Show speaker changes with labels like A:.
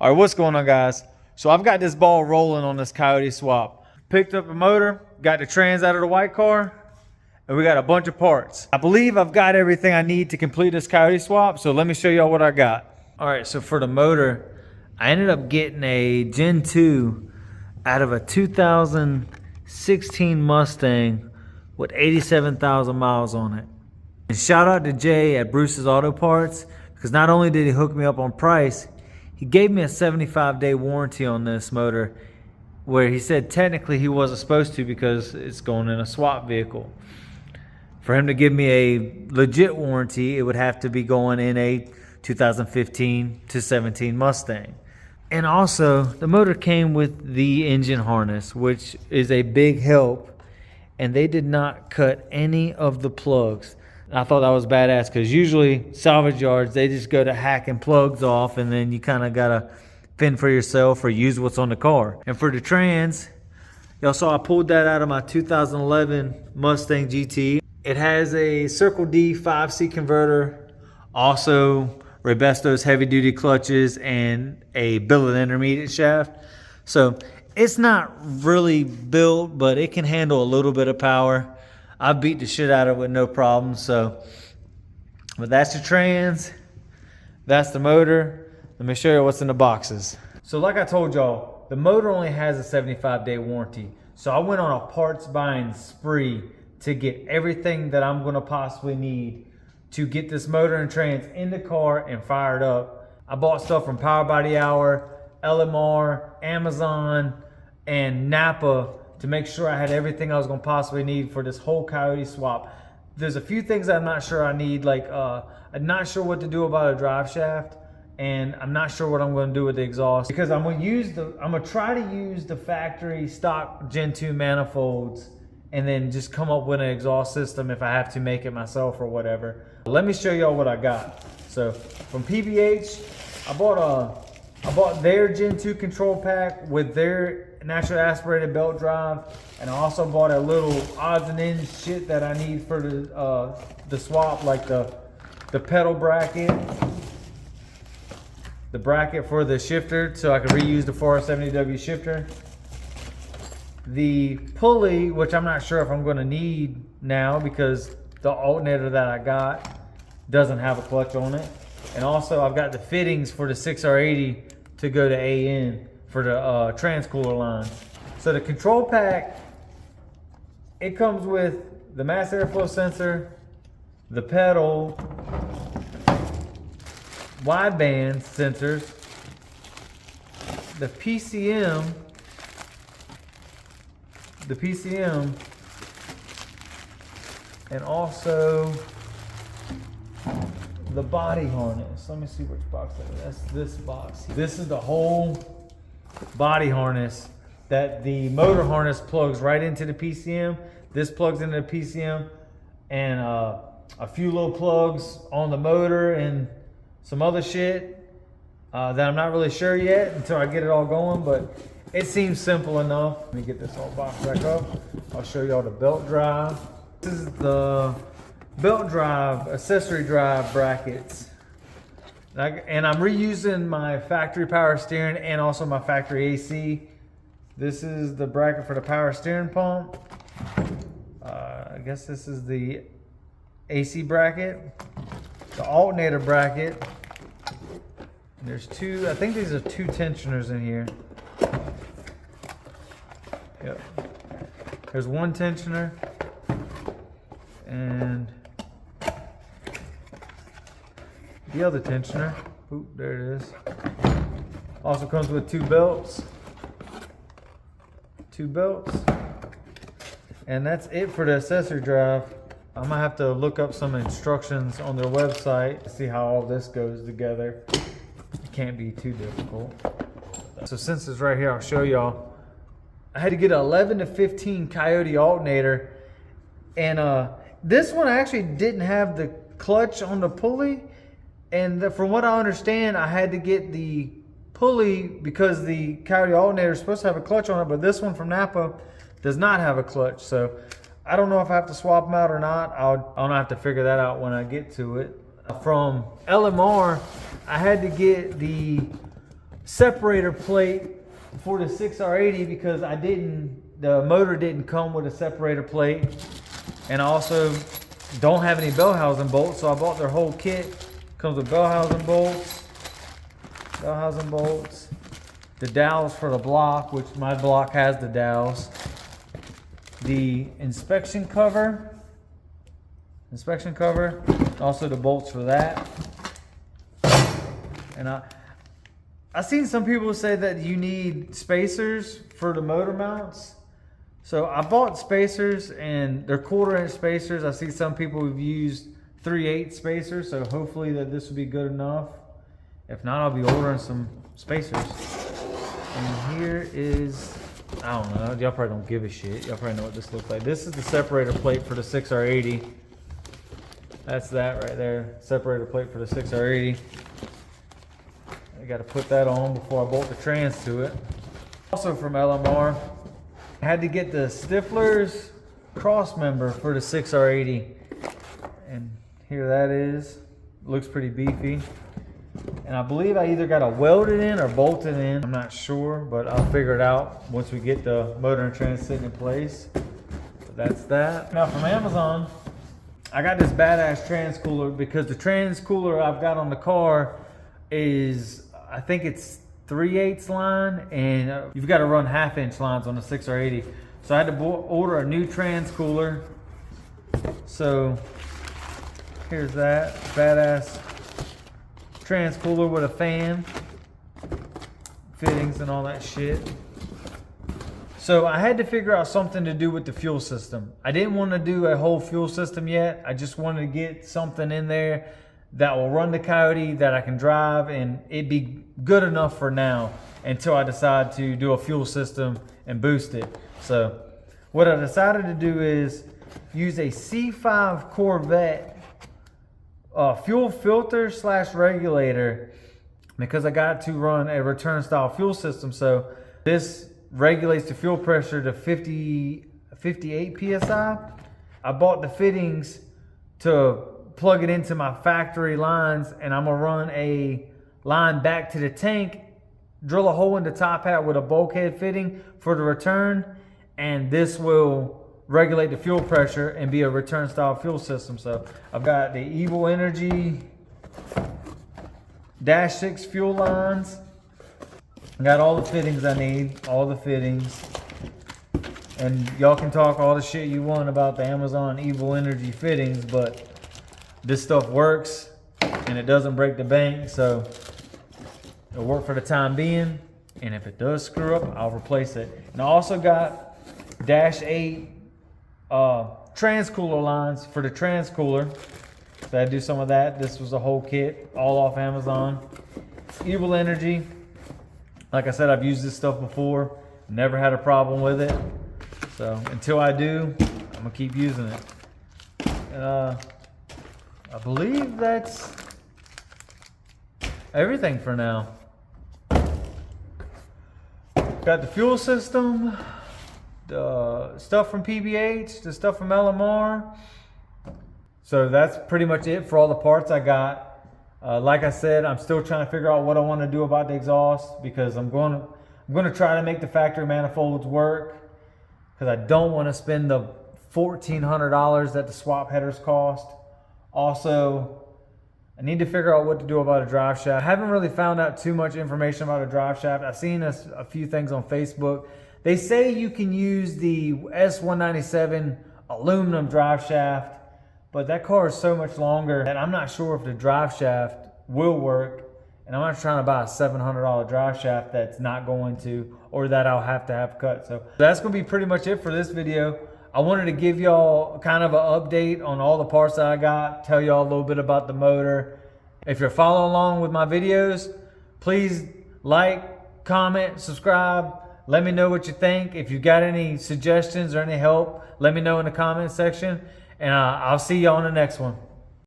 A: All right, what's going on, guys? So I've got this ball rolling on this Coyote swap. Picked up a motor, got the trans out of the white car, and we got a bunch of parts. I believe I've got everything I need to complete this Coyote swap, so let me show y'all what I got. All right, so for the motor, I ended up getting a Gen 2 out of a 2016 Mustang with 87,000 miles on it. And shout out to Jay at Bruce's Auto Parts, because not only did he hook me up on price, he gave me a 75-day warranty on this motor, where he said technically he wasn't supposed to because it's going in a swap vehicle. For him to give me a legit warranty, it would have to be going in a 2015 to 17 Mustang. And also, the motor came with the engine harness, which is a big help, and they did not cut any of the plugs. I thought that was badass, because usually salvage yards, they just go to hacking plugs off, and then you kind of got to fend for yourself or use what's on the car. And for the trans, y'all saw I pulled that out of my 2011 Mustang GT. It has a Circle D 5C converter, also Robesto's heavy duty clutches, and a billet intermediate shaft. So it's not really built, but it can handle a little bit of power. I beat the shit out of it with no problem. So, but that's the trans, that's the motor. Let me show you what's in the boxes. So like I told y'all, the motor only has a 75-day warranty. So I went on a parts buying spree to get everything that I'm gonna possibly need to get this motor and trans in the car and fired up. I bought stuff from Power Body Hour, LMR, Amazon, and Napa to make sure I had everything I was gonna possibly need for this whole Coyote swap. There's a few things I'm not sure I need, like I'm not sure what to do about a drive shaft, and I'm not sure what I'm gonna do with the exhaust, because I'm gonna try to use the factory stock Gen 2 manifolds and then just come up with an exhaust system if I have to make it myself or whatever. Let me show y'all what I got. So from PBH, I bought their Gen 2 control pack with their naturally aspirated belt drive, and I also bought a little odds and ends shit that I need for the swap, like the pedal bracket, the bracket for the shifter, so I can reuse the 470W shifter, the pulley, which I'm not sure if I'm going to need now because the alternator that I got doesn't have a clutch on it, and also I've got the fittings for the 6R80 to go to AN for the transcooler line. So the control pack, it comes with the mass airflow sensor, the pedal, wideband sensors, the PCM, and also the body harness. Let me see which box that is. That's this box. This is the whole body harness that the motor harness plugs right into the PCM. This plugs into the PCM, and a few little plugs on the motor and some other shit that I'm not really sure yet until I get it all going, but it seems simple enough. Let me get this all boxed back up. I'll show y'all the belt drive. This is the belt drive, accessory drive brackets. And I'm reusing my factory power steering and also my factory AC. This is the bracket for the power steering pump. I guess this is the AC bracket. The alternator bracket. There's two, I think these are two tensioners in here. Yep. There's one tensioner. And the other tensioner. Oop, there it is. Also comes with two belts. And that's it for the accessory drive. I'm gonna have to look up some instructions on their website to see how all this goes together. It can't be too difficult. So since it's right here, I'll show y'all. I had to get an 11 to 15 Coyote alternator, and this one actually didn't have the clutch on the pulley. And from what I understand, I had to get the pulley because the Coyote alternator is supposed to have a clutch on it, but this one from Napa does not have a clutch. So I don't know if I have to swap them out or not. I'll have to figure that out when I get to it. From LMR, I had to get the separator plate for the 6R80 because the motor didn't come with a separator plate, and I also don't have any bell housing bolts, so I bought their whole kit. Comes with bell housing bolts, the dowels for the block, which my block has the dowels, the inspection cover, also the bolts for that. And I seen some people say that you need spacers for the motor mounts. So I bought spacers, and they're 1/4-inch spacers. I see some people who've used 3/8 spacers, so hopefully that this will be good enough. If not, I'll be ordering some spacers. And here is, I don't know, y'all probably don't give a shit. Y'all probably know what this looks like. This is the separator plate for the 6R80. That's that right there, separator plate for the 6R80. I got to put that on before I bolt the trans to it. Also from LMR, I had to get the Stifler's cross member for the 6R80. And here that is. Looks pretty beefy. And I believe I either got to weld it in or bolt it in. I'm not sure, but I'll figure it out once we get the motor and trans sitting in place. But that's that. Now from Amazon, I got this badass trans cooler because the trans cooler I've got on the car is, I think it's 3/8 line, and you've got to run 1/2-inch lines on the 6R80. So I had to order a new trans cooler. So here's that badass trans cooler with a fan, fittings and all that shit. So I had to figure out something to do with the fuel system. I didn't want to do a whole fuel system yet. I just wanted to get something in there that will run the Coyote that I can drive, and it'd be good enough for now until I decide to do a fuel system and boost it. So what I decided to do is use a C5 Corvette fuel filter / regulator, because I got to run a return style fuel system. So this regulates the fuel pressure to 58 PSI. I bought the fittings to plug it into my factory lines, and I'm gonna run a line back to the tank, drill a hole in the top hat with a bulkhead fitting for the return, and this will regulate the fuel pressure and be a return style fuel system. So I've got the Evil Energy -6 fuel lines. I got all the fittings I need, all the fittings. And y'all can talk all the shit you want about the Amazon Evil Energy fittings, but this stuff works and it doesn't break the bank, so it'll work for the time being. And if it does screw up, I'll replace it. And I also got -8 transcooler lines for the transcooler. So I do some of that. This was a whole kit, all off Amazon. Evil Energy. Like I said, I've used this stuff before. Never had a problem with it. So until I do, I'm gonna keep using it. And I believe that's everything for now. Got the fuel system, the stuff from PBH, the stuff from LMR. So that's pretty much it for all the parts I got. Like I said, I'm still trying to figure out what I want to do about the exhaust, because I'm going to try to make the factory manifolds work, because I don't want to spend the $1,400 that the swap headers cost. Also, I need to figure out what to do about a drive shaft. I haven't really found out too much information about a drive shaft. I've seen a few things on Facebook. They say you can use the S197 aluminum drive shaft, but that car is so much longer that I'm not sure if the drive shaft will work. And I'm not trying to buy a $700 drive shaft that's not going to, or that I'll have to have cut. So that's going to be pretty much it for this video. I wanted to give y'all kind of an update on all the parts that I got, tell y'all a little bit about the motor. If you're following along with my videos, please like, comment, subscribe. Let me know what you think. If you got any suggestions or any help, let me know in the comment section. And I'll see y'all on the next one.